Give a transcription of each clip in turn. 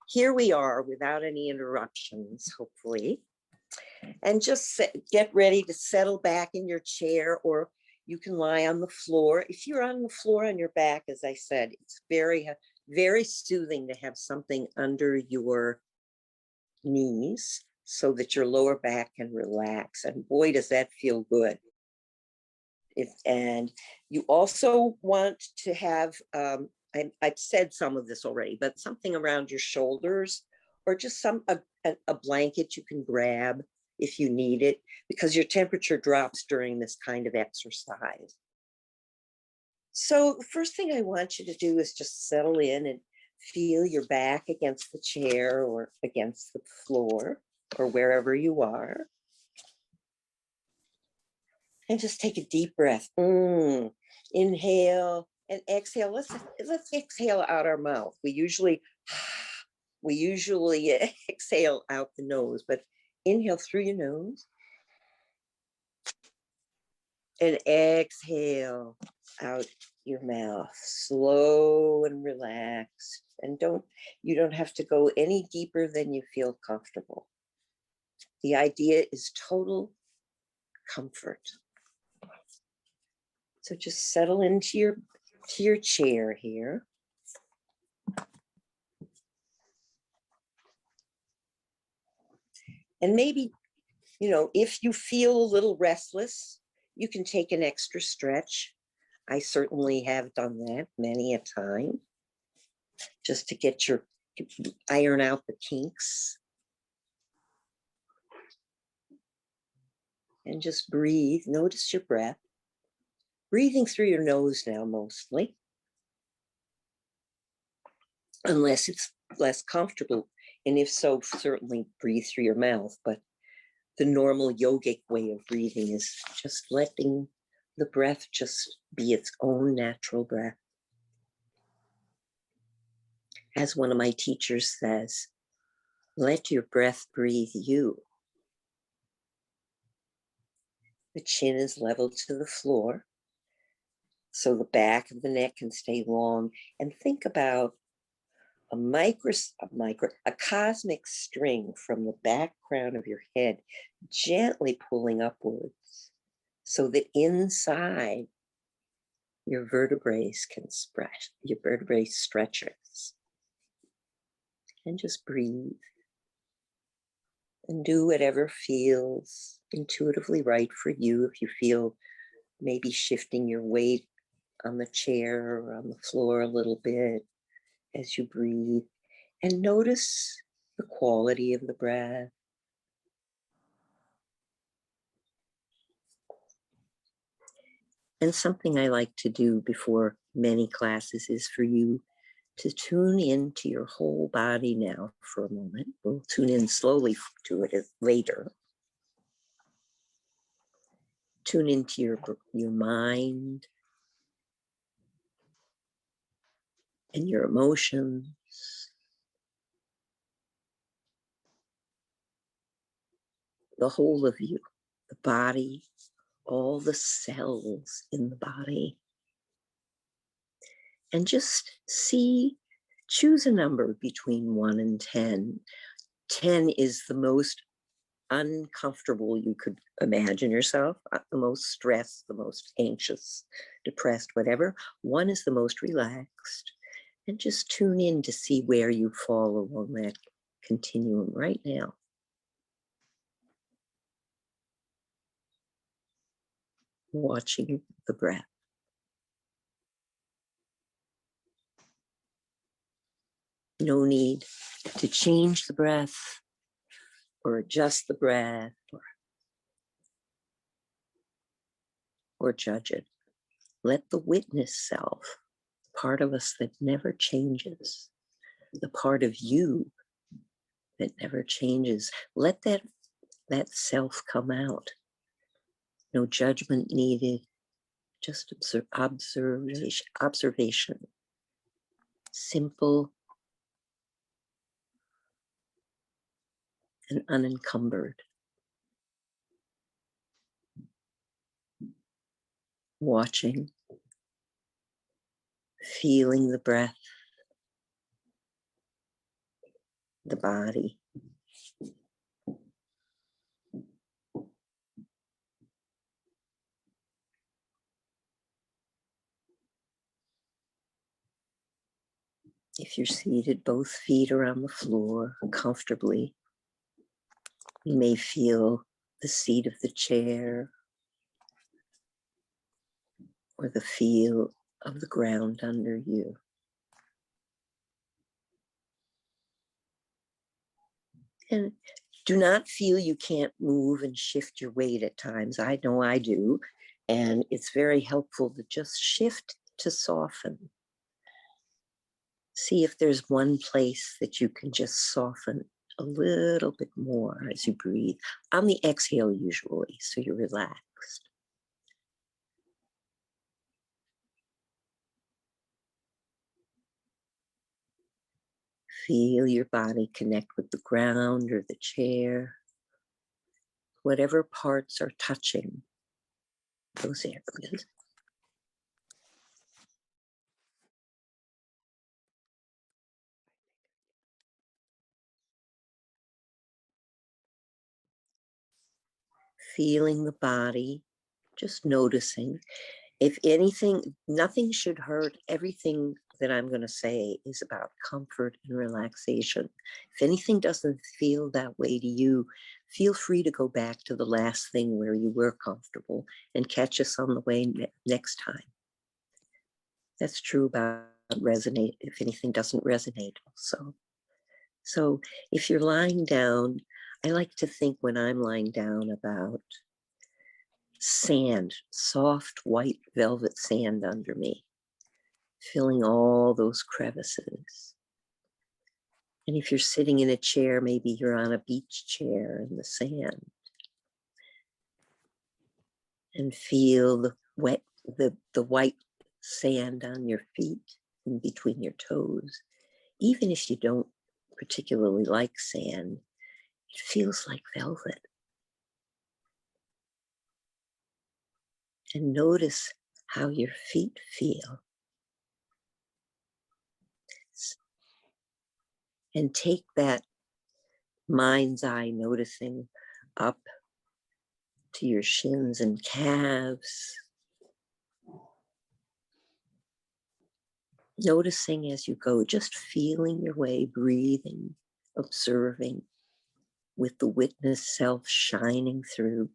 here we are without any interruptions, hopefully. And just get ready to settle back in your chair, or you can lie on the floor. If you're on the floor on your back, as I said, it's very, very soothing to have something under your knees so that your lower back can relax. And boy, does that feel good. And you also want to have, I've said some of this already, but something around your shoulders, or just a blanket you can grab if you need it, because your temperature drops during this kind of exercise. So the first thing I want you to do is just settle in and feel your back against the chair or against the floor or wherever you are. And just take a deep breath. Inhale and exhale. Let's exhale out our mouth. We usually exhale out the nose, but inhale through your nose and exhale out your mouth, slow and relaxed. And you don't have to go any deeper than you feel comfortable. The idea is total comfort. So just settle into your chair here. And maybe, if you feel a little restless, you can take an extra stretch. I certainly have done that many a time, just to iron out the kinks. And just breathe. Notice your breath. Breathing through your nose now, mostly. Unless it's less comfortable. And if so, certainly breathe through your mouth. But the normal yogic way of breathing is just letting the breath just be its own natural breath. As one of my teachers says, let your breath breathe you. The chin is level to the floor, so the back of the neck can stay long. And think about a cosmic string from the back crown of your head gently pulling upwards so that inside your vertebrae can stretch, your vertebrae stretches. And just breathe and do whatever feels intuitively right for you. If you feel maybe shifting your weight on the chair or on the floor a little bit as you breathe, and notice the quality of the breath. And something I like to do before many classes is for you to tune into your whole body now for a moment. We'll tune in slowly to it later. Tune into your mind and your emotions. The whole of you, the body, all the cells in the body. And just choose a number between 1 and 10. 10 is the most uncomfortable you could imagine yourself, the most stressed, the most anxious, depressed, whatever. 1 is the most relaxed. And just tune in to see where you fall along that continuum right now. Watching the breath. No need to change the breath or adjust the breath or judge it. Let the witness self, part of us that never changes, the part of you that never changes, let that self come out. No judgment needed, just observation. Simple and unencumbered. Watching, feeling the breath, the body. If you're seated, both feet are on the floor comfortably. You may feel the seat of the chair or the feel of the ground under you. And do not feel you can't move and shift your weight at times. I know I do. And it's very helpful to just shift to soften. See if there's one place that you can just soften a little bit more as you breathe. On the exhale usually, so you're relaxed. Feel your body connect with the ground or the chair. Whatever parts are touching those areas. Feeling the body, just noticing. If anything, nothing should hurt. Everything that I'm going to say is about comfort and relaxation. If anything doesn't feel that way to you, feel free to go back to the last thing where you were comfortable and catch us on the way next time. That's true about resonate if anything doesn't resonate also. So if you're lying down, I like to think when I'm lying down about sand, soft white velvet sand under me, filling all those crevices. And if you're sitting in a chair, maybe you're on a beach chair in the sand. And feel the wet, the white sand on your feet and between your toes. Even if you don't particularly like sand, it feels like velvet. And notice how your feet feel. And take that mind's eye noticing up to your shins and calves. Noticing as you go, just feeling your way, breathing, observing with the witness self shining through.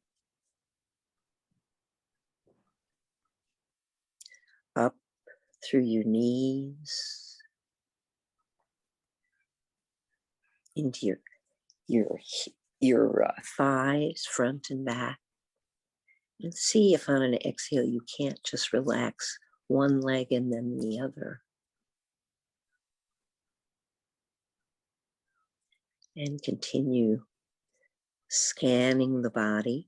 Up through your knees, into your thighs, front and back. And see if on an exhale you can't just relax one leg and then the other. And continue scanning the body.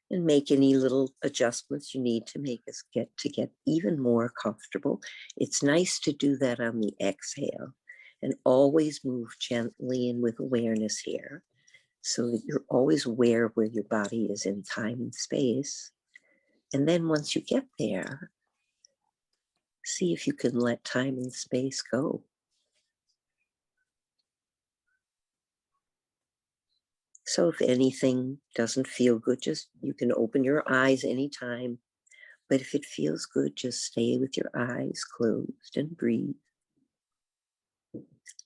And make any little adjustments you need to make us get even more comfortable. It's nice to do that on the exhale and always move gently and with awareness here so that you're always aware where your body is in time and space. And then once you get there, see if you can let time and space go. So if anything doesn't feel good, just you can open your eyes anytime. But if it feels good, just stay with your eyes closed and breathe.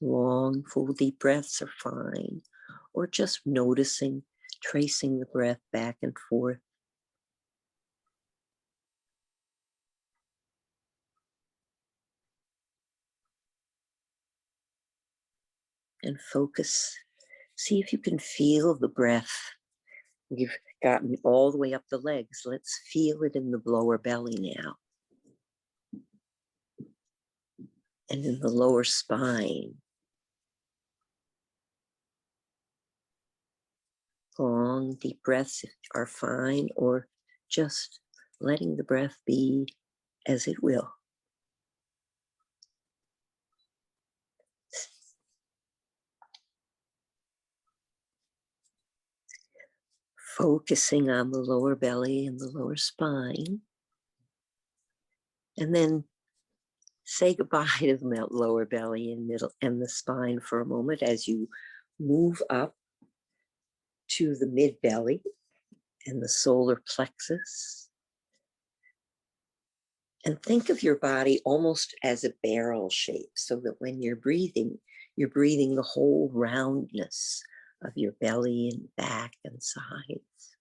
Long, full, deep breaths are fine. Or just noticing, tracing the breath back and forth. And focus. See if you can feel the breath. You've gotten all the way up the legs. Let's feel it in the lower belly now. And in the lower spine. Long, deep breaths are fine, or just letting the breath be as it will. Focusing on the lower belly and the lower spine. And then Say goodbye to the lower belly and middle and the spine for a moment as you move up to the mid belly and the solar plexus. And think of your body almost as a barrel shape, so that when you're breathing the whole roundness of your belly and back and sides.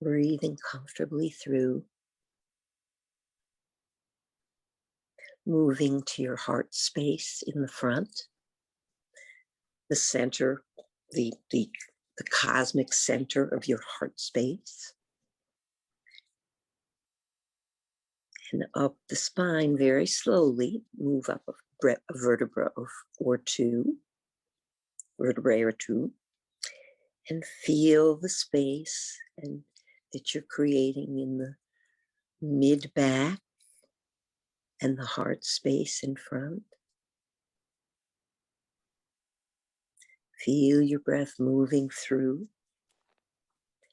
Breathing comfortably through, moving to your heart space in the front, the center, the cosmic center of your heart space. And up the spine very slowly, move up a vertebra or two, vertebrae or two, and feel the space and that you're creating in the mid back and the heart space in front. Feel your breath moving through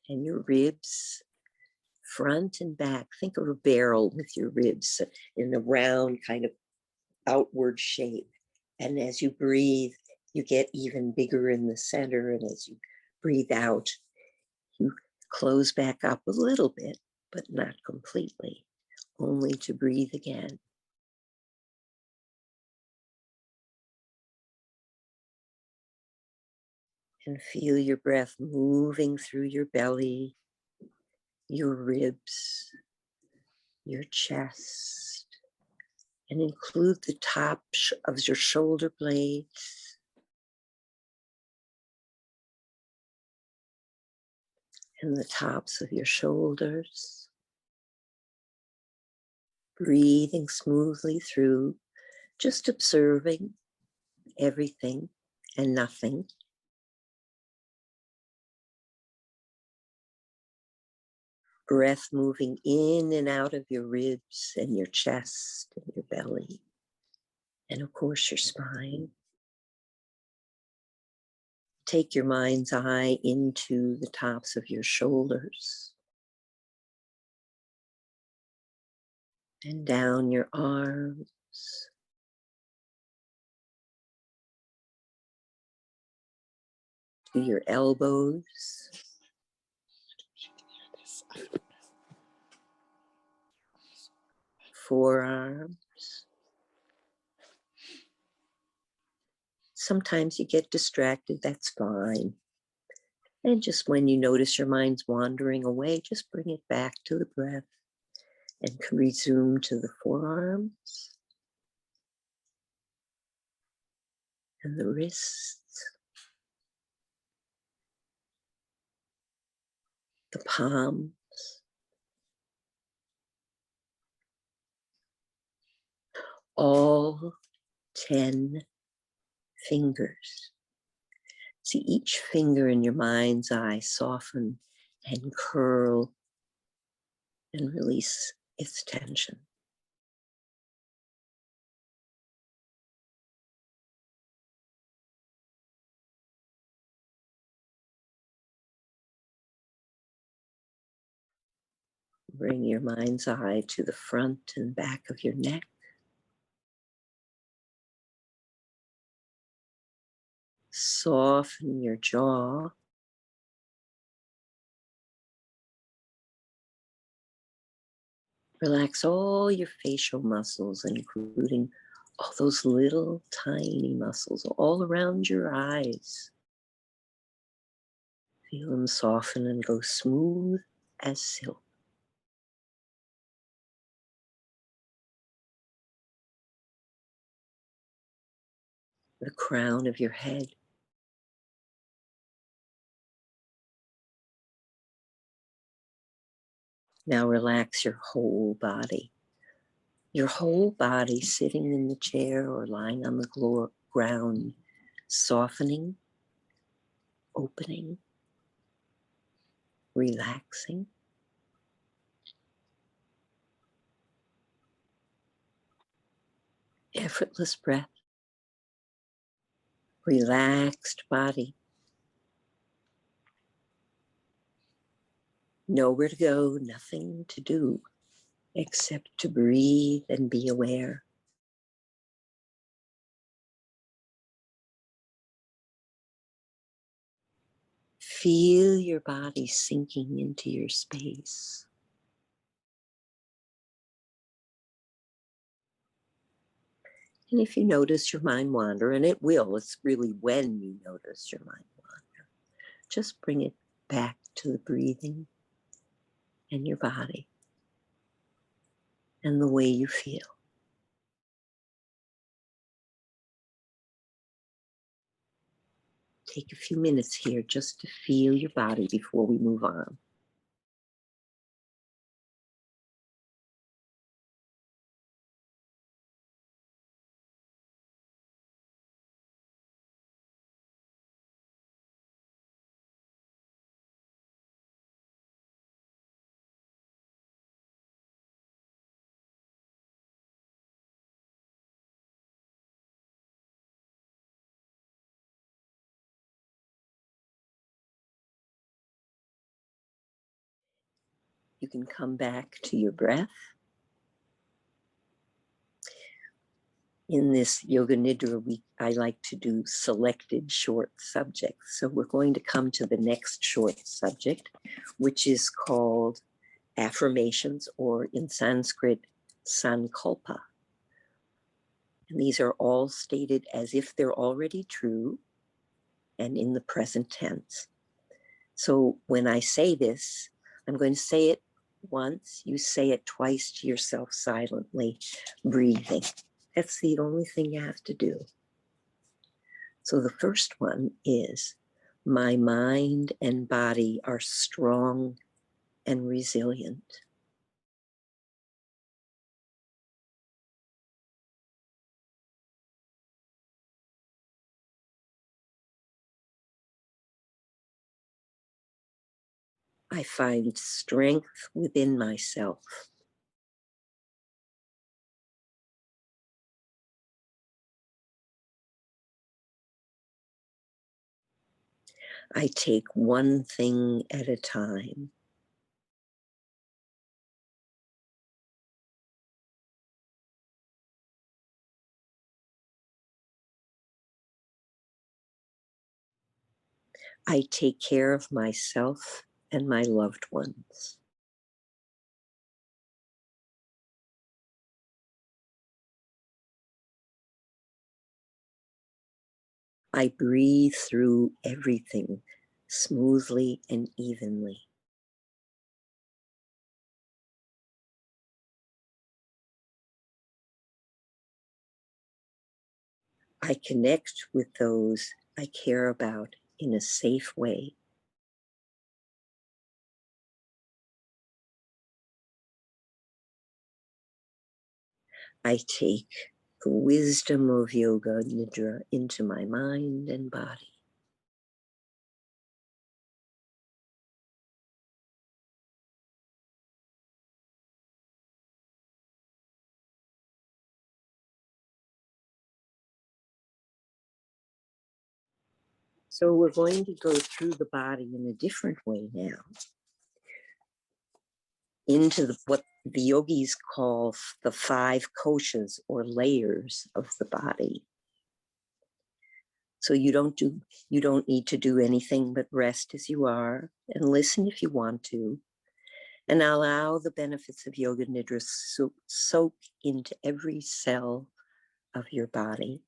and your ribs, front and back. Think of a barrel with your ribs in a round kind of outward shape. And as you breathe, you get even bigger in the center. And as you breathe out, you close back up a little bit, but not completely, only to breathe again. And feel your breath moving through your belly, your ribs, your chest, and include the top of your shoulder blades and the tops of your shoulders. Breathing smoothly through, just observing everything and nothing. Breath moving in and out of your ribs and your chest and your belly, and of course your spine. Take your mind's eye into the tops of your shoulders and down your arms, to your elbows, forearms. Sometimes you get distracted, that's fine. And just when you notice your mind's wandering away, just bring it back to the breath and resume to the forearms and the wrists, the palms, all 10 fingers. See each finger in your mind's eye soften and curl and release its tension. Bring your mind's eye to the front and back of your neck. Soften your jaw. Relax all your facial muscles, including all those little tiny muscles all around your eyes. Feel them soften and go smooth as silk. The crown of your head. Now relax your whole body. Your whole body sitting in the chair or lying on the ground, softening, opening, relaxing. Effortless breath. Relaxed body. Nowhere to go, nothing to do. except to breathe and be aware. Feel your body sinking into your space. And if you notice your mind wander, and it will, it's really when you notice your mind wander, just bring it back to the breathing and your body and the way you feel. Take a few minutes here just to feel your body before we move on. You can come back to your breath. In this Yoga Nidra week, I like to do selected short subjects. So we're going to come to the next short subject, which is called Affirmations, or in Sanskrit, Sankalpa. And these are all stated as if they're already true and in the present tense. So when I say this, I'm going to say it once, you say it twice to yourself silently, breathing. That's the only thing you have to do. So the first one is, my mind and body are strong and resilient. I find strength within myself. I take one thing at a time. I take care of myself and my loved ones. I breathe through everything smoothly and evenly. I connect with those I care about in a safe way. I take the wisdom of Yoga Nidra into my mind and body. So we're going to go through the body in a different way now, into what the yogis call the 5 koshas, or layers of the body. So you don't need to do anything but rest as you are and listen if you want to, and allow the benefits of Yoga Nidra soak into every cell of your body.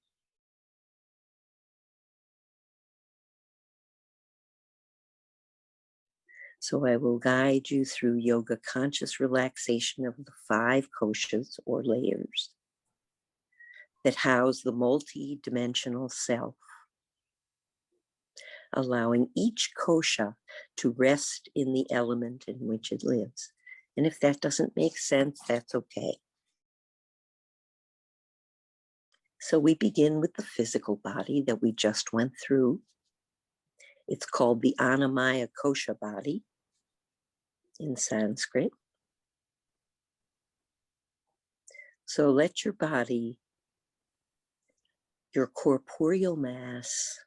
So I will guide you through yoga conscious relaxation of the 5 koshas, or layers, that house the multi-dimensional self, allowing each kosha to rest in the element in which it lives. And if that doesn't make sense, that's okay. So we begin with the physical body that we just went through. It's called the Annamaya kosha body in Sanskrit. So let your body, your corporeal mass,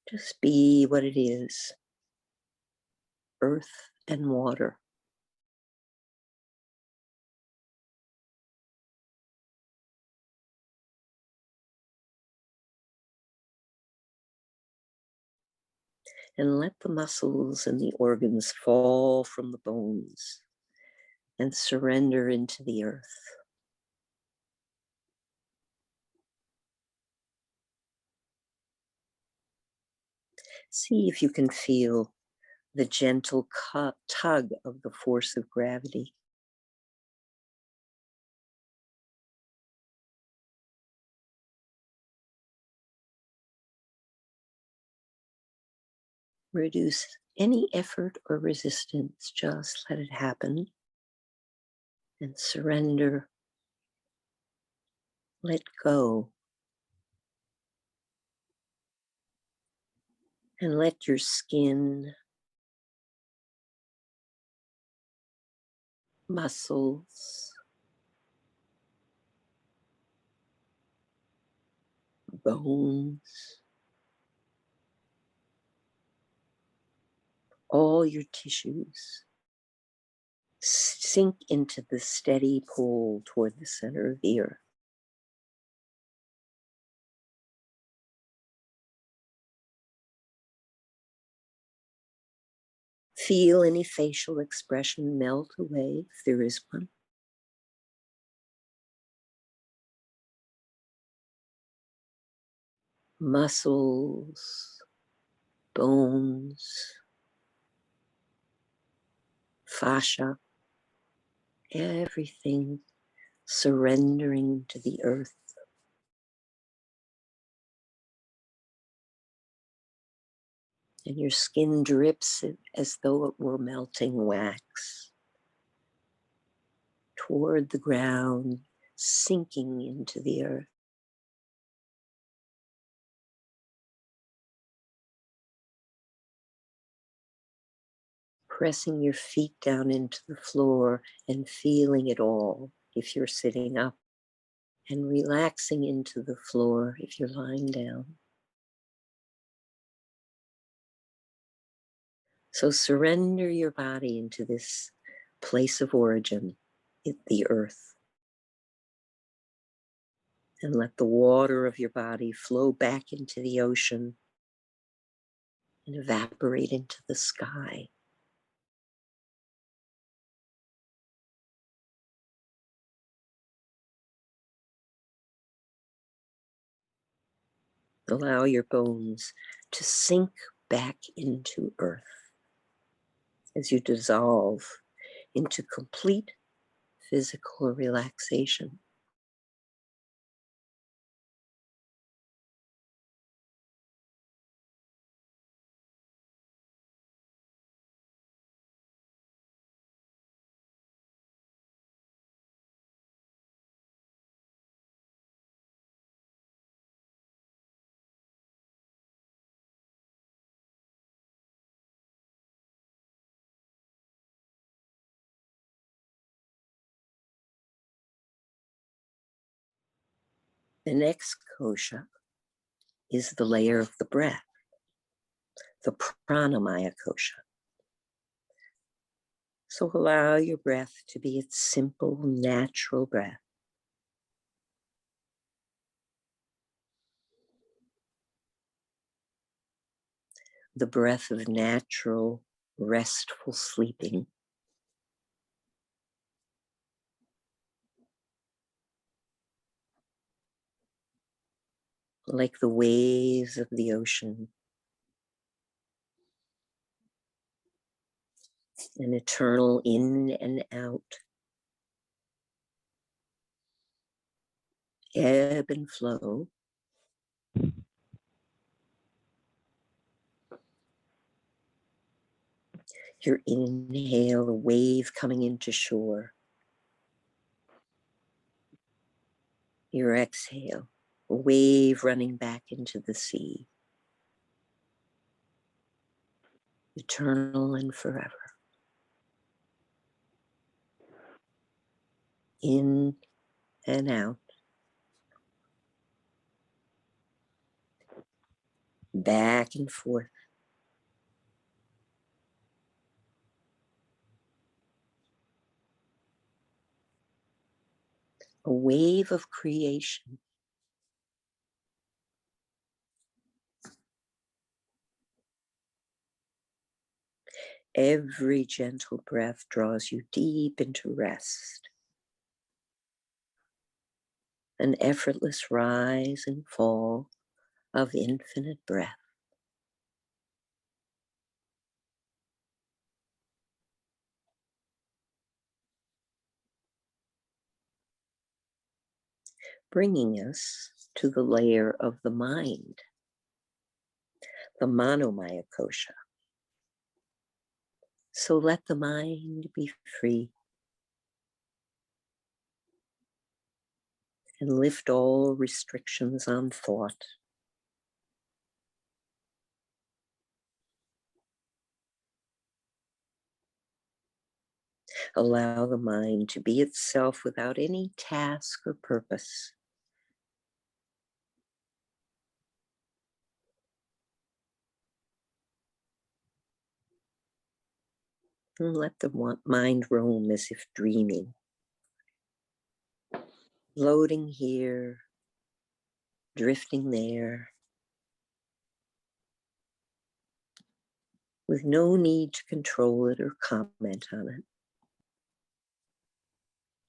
just be what it is, earth and water. And let the muscles and the organs fall from the bones and surrender into the earth. See if you can feel the gentle tug of the force of gravity. Reduce any effort or resistance, just let it happen and surrender. Let go. And let your skin, muscles, bones, all your tissues sink into the steady pull toward the center of the earth. Feel any facial expression melt away if there is one. Muscles, bones, fascia, everything surrendering to the earth. And your skin drips as though it were melting wax toward the ground, sinking into the earth. Pressing your feet down into the floor and feeling it all if you're sitting up, and relaxing into the floor if you're lying down. So surrender your body into this place of origin, the earth. And let the water of your body flow back into the ocean and evaporate into the sky. Allow your bones to sink back into earth as you dissolve into complete physical relaxation. The next kosha is the layer of the breath, the pranamaya kosha. So allow your breath to be its simple, natural breath. The breath of natural, restful sleeping. Like the waves of the ocean, an eternal in and out, ebb and flow. Your inhale, a wave coming into shore. Your exhale, a wave running back into the sea. Eternal and forever. In and out. Back and forth. A wave of creation. Every gentle breath draws you deep into rest. An effortless rise and fall of infinite breath. Bringing us to the layer of the mind, the manomaya kosha. So let the mind be free and lift all restrictions on thought. Allow the mind to be itself without any task or purpose. And let the mind roam as if dreaming. Floating here, drifting there, with no need to control it or comment on it.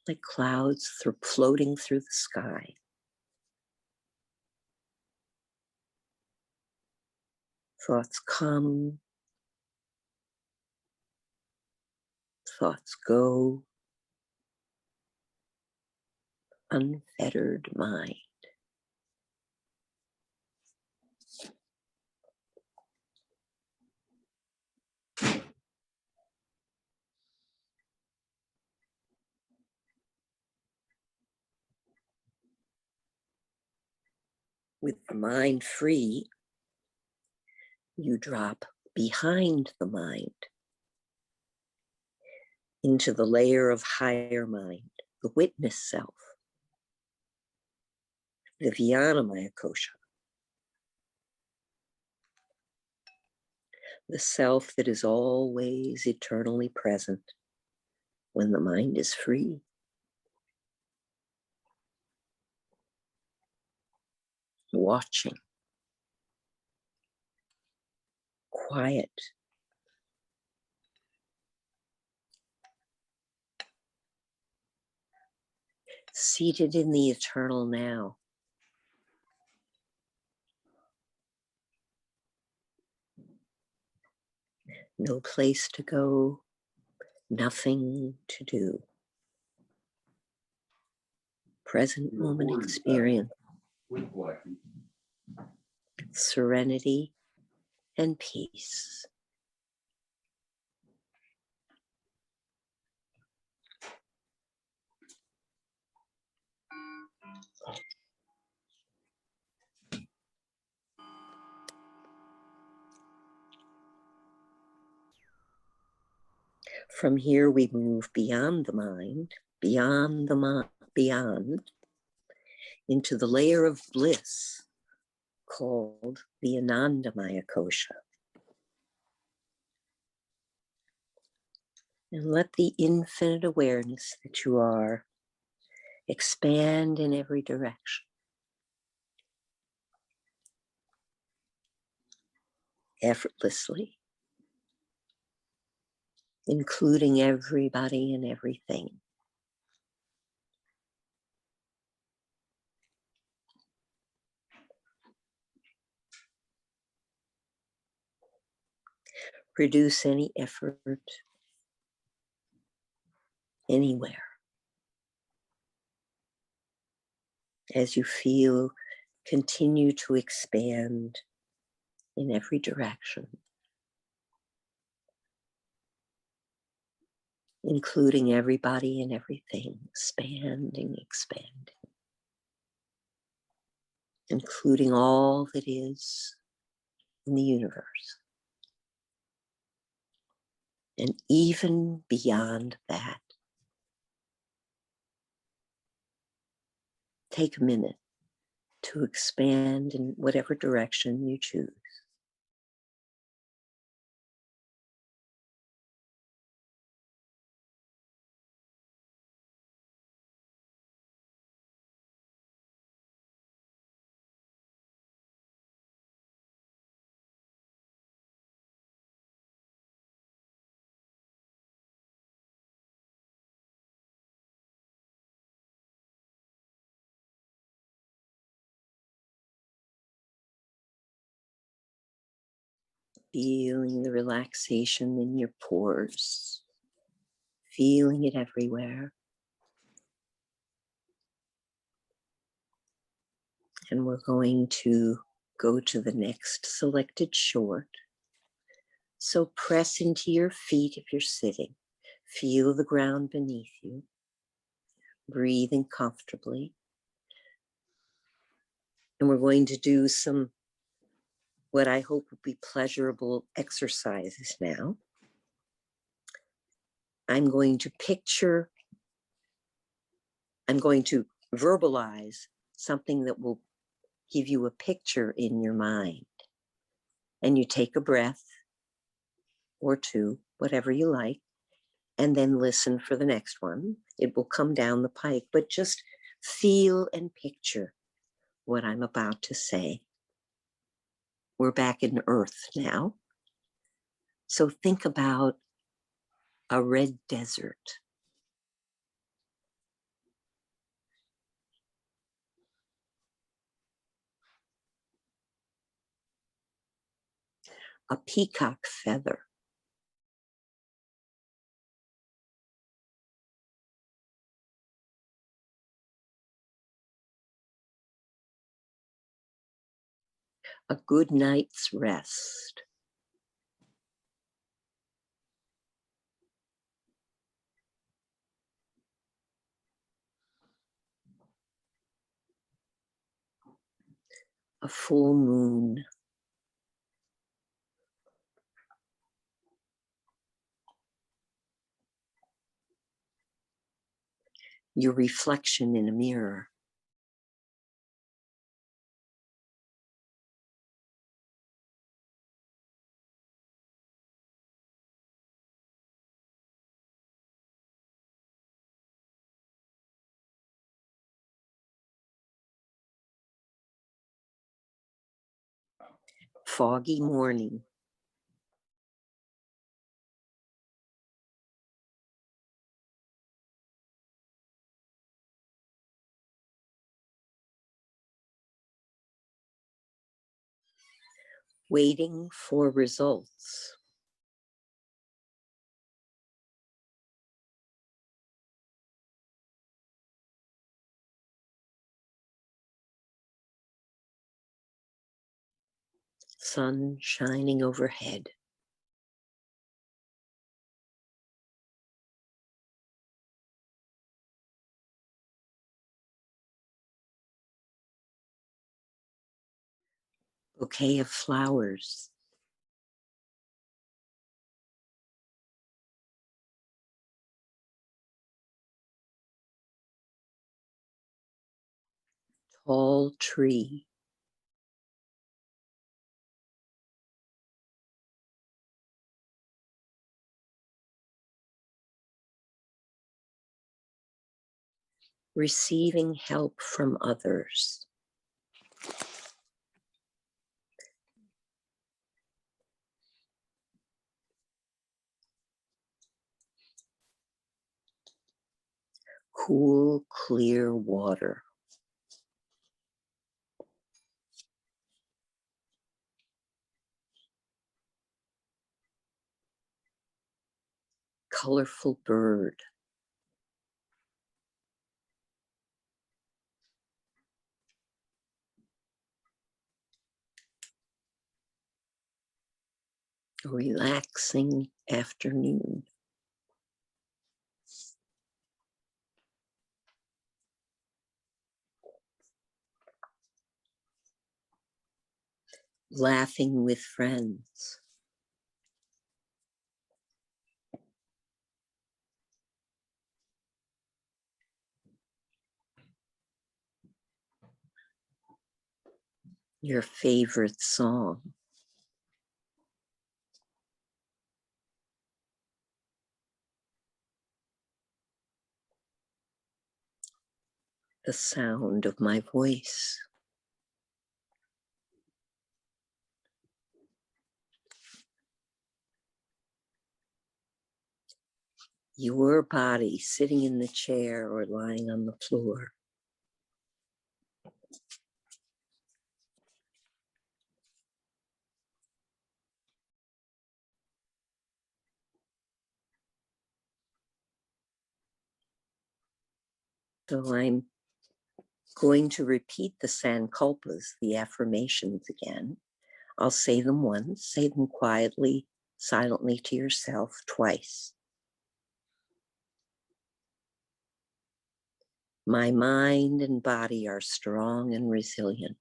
Like clouds floating through the sky. Thoughts come, thoughts go. Unfettered mind. With the mind free, you drop behind the mind into the layer of higher mind, the witness self, the Vijnanamaya kosha, the self that is always eternally present when the mind is free. Watching, quiet, seated in the eternal now. No place to go, nothing to do. Present moment experience, serenity and peace. From here, we move beyond the mind, beyond into the layer of bliss called the Anandamaya kosha. And let the infinite awareness that you are expand in every direction. Effortlessly, including everybody and everything. Reduce any effort anywhere as you feel continue to expand in every direction, including everybody and everything, expanding, including all that is in the universe. And even beyond that, take a minute to expand in whatever direction you choose. Feeling the relaxation in your pores, feeling it everywhere. And we're going to go to the next selected short. So press into your feet if you're sitting. Feel the ground beneath you. Breathing comfortably. And we're going to do some, what I hope will be pleasurable exercises now. I'm going to verbalize something that will give you a picture in your mind. And you take a breath or two, whatever you like, and then listen for the next one. It will come down the pike, but just feel and picture what I'm about to say. We're back in Earth now. So think about a red desert. A peacock feather. A good night's rest. A full moon. Your reflection in a mirror. Foggy morning. Waiting for results. Sun shining overhead. Bouquet of flowers. Tall tree. Receiving help from others. Cool, clear water. Colorful bird. A relaxing afternoon. Laughing with friends. Your favorite song. The sound of my voice. Your body sitting in the chair or lying on the floor. So I'm going to repeat the sankalpas, the affirmations again. I'll say them once, say them quietly, silently to yourself twice. My mind and body are strong and resilient.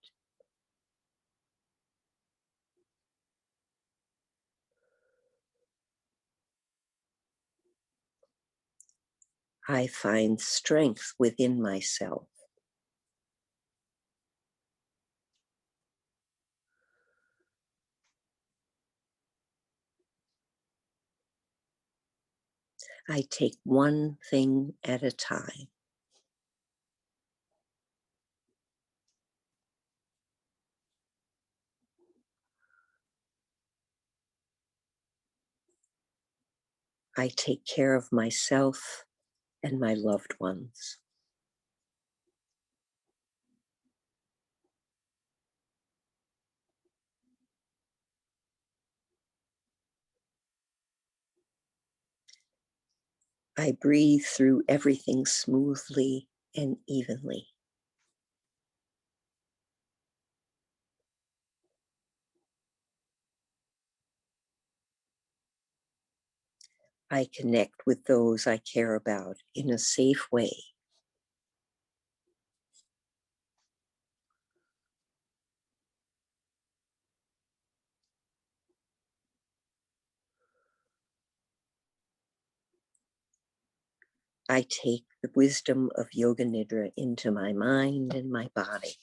I find strength within myself. I take one thing at a time. I take care of myself and my loved ones. I breathe through everything smoothly and evenly. I connect with those I care about in a safe way. I take the wisdom of Yoga Nidra into my mind and my body.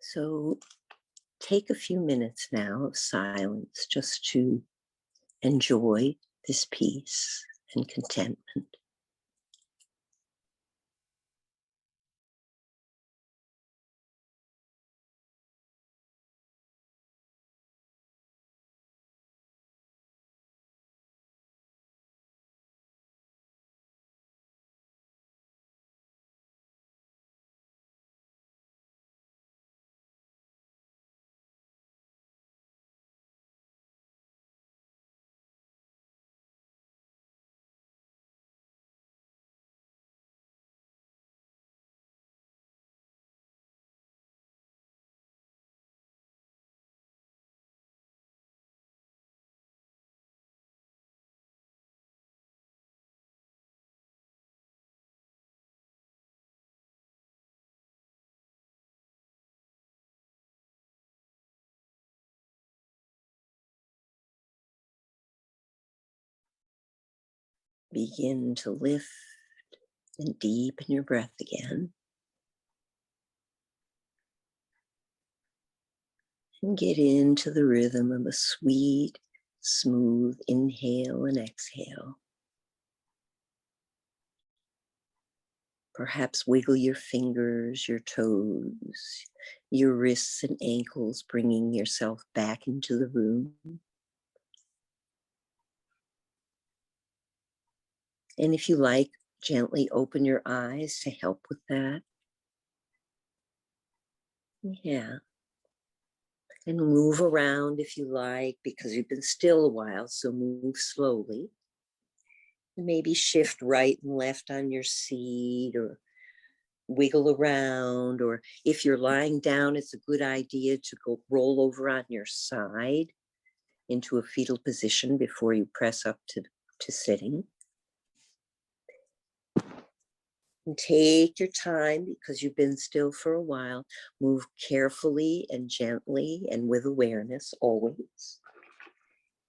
So take a few minutes now of silence just to enjoy this peace and contentment. Begin to lift and deepen your breath again. And get into the rhythm of a sweet, smooth inhale and exhale. Perhaps wiggle your fingers, your toes, your wrists and ankles, bringing yourself back into the room. And if you like, gently open your eyes to help with that. Yeah. And move around if you like, because you've been still a while, so move slowly. Maybe shift right and left on your seat or wiggle around, or if you're lying down, it's a good idea to go roll over on your side into a fetal position before you press up to sitting. And take your time because you've been still for a while. Move carefully and gently and with awareness always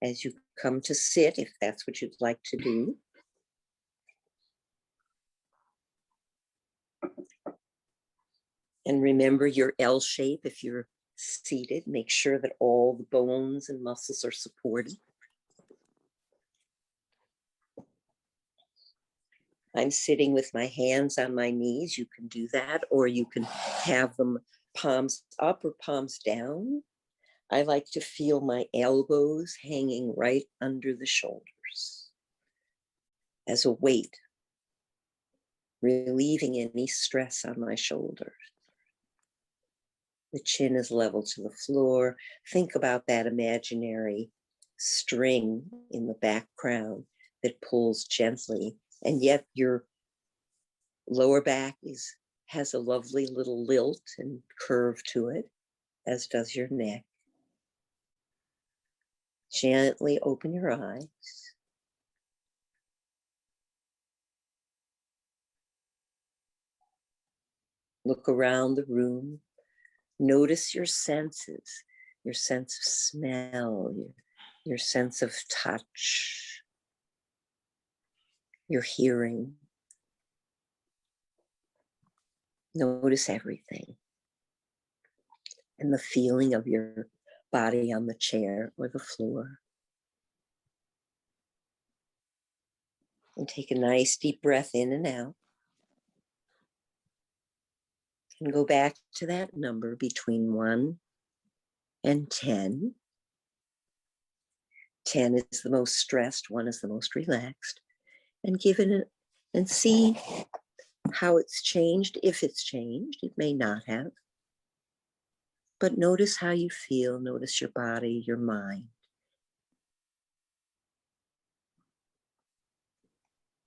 as you come to sit, if that's what you'd like to do. And remember your L shape if you're seated. Make sure that all the bones and muscles are supported. I'm sitting with my hands on my knees. You can do that, or you can have them palms up or palms down. I like to feel my elbows hanging right under the shoulders as a weight. relieving any stress on my shoulders. The chin is level to the floor. Think about that imaginary string in the background that pulls gently, and yet your lower back has a lovely little lilt and curve to it, as does your neck. Gently open your eyes. Look around the room. Notice your senses, your sense of smell, your sense of touch, your hearing. Notice everything. And the feeling of your body on the chair or the floor. And take a nice deep breath in and out. And go back to that number between 1 and 10. 10 is the most stressed, 1 is the most relaxed. And give it and see how it's changed. If it's changed, it may not have. But notice how you feel. Notice your body, your mind.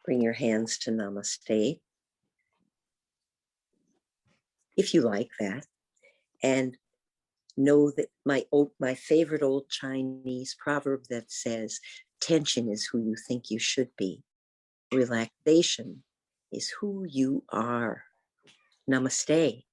Bring your hands to Namaste, if you like that. And know that my favorite old Chinese proverb that says, tension is who you think you should be. Relaxation is who you are. Namaste.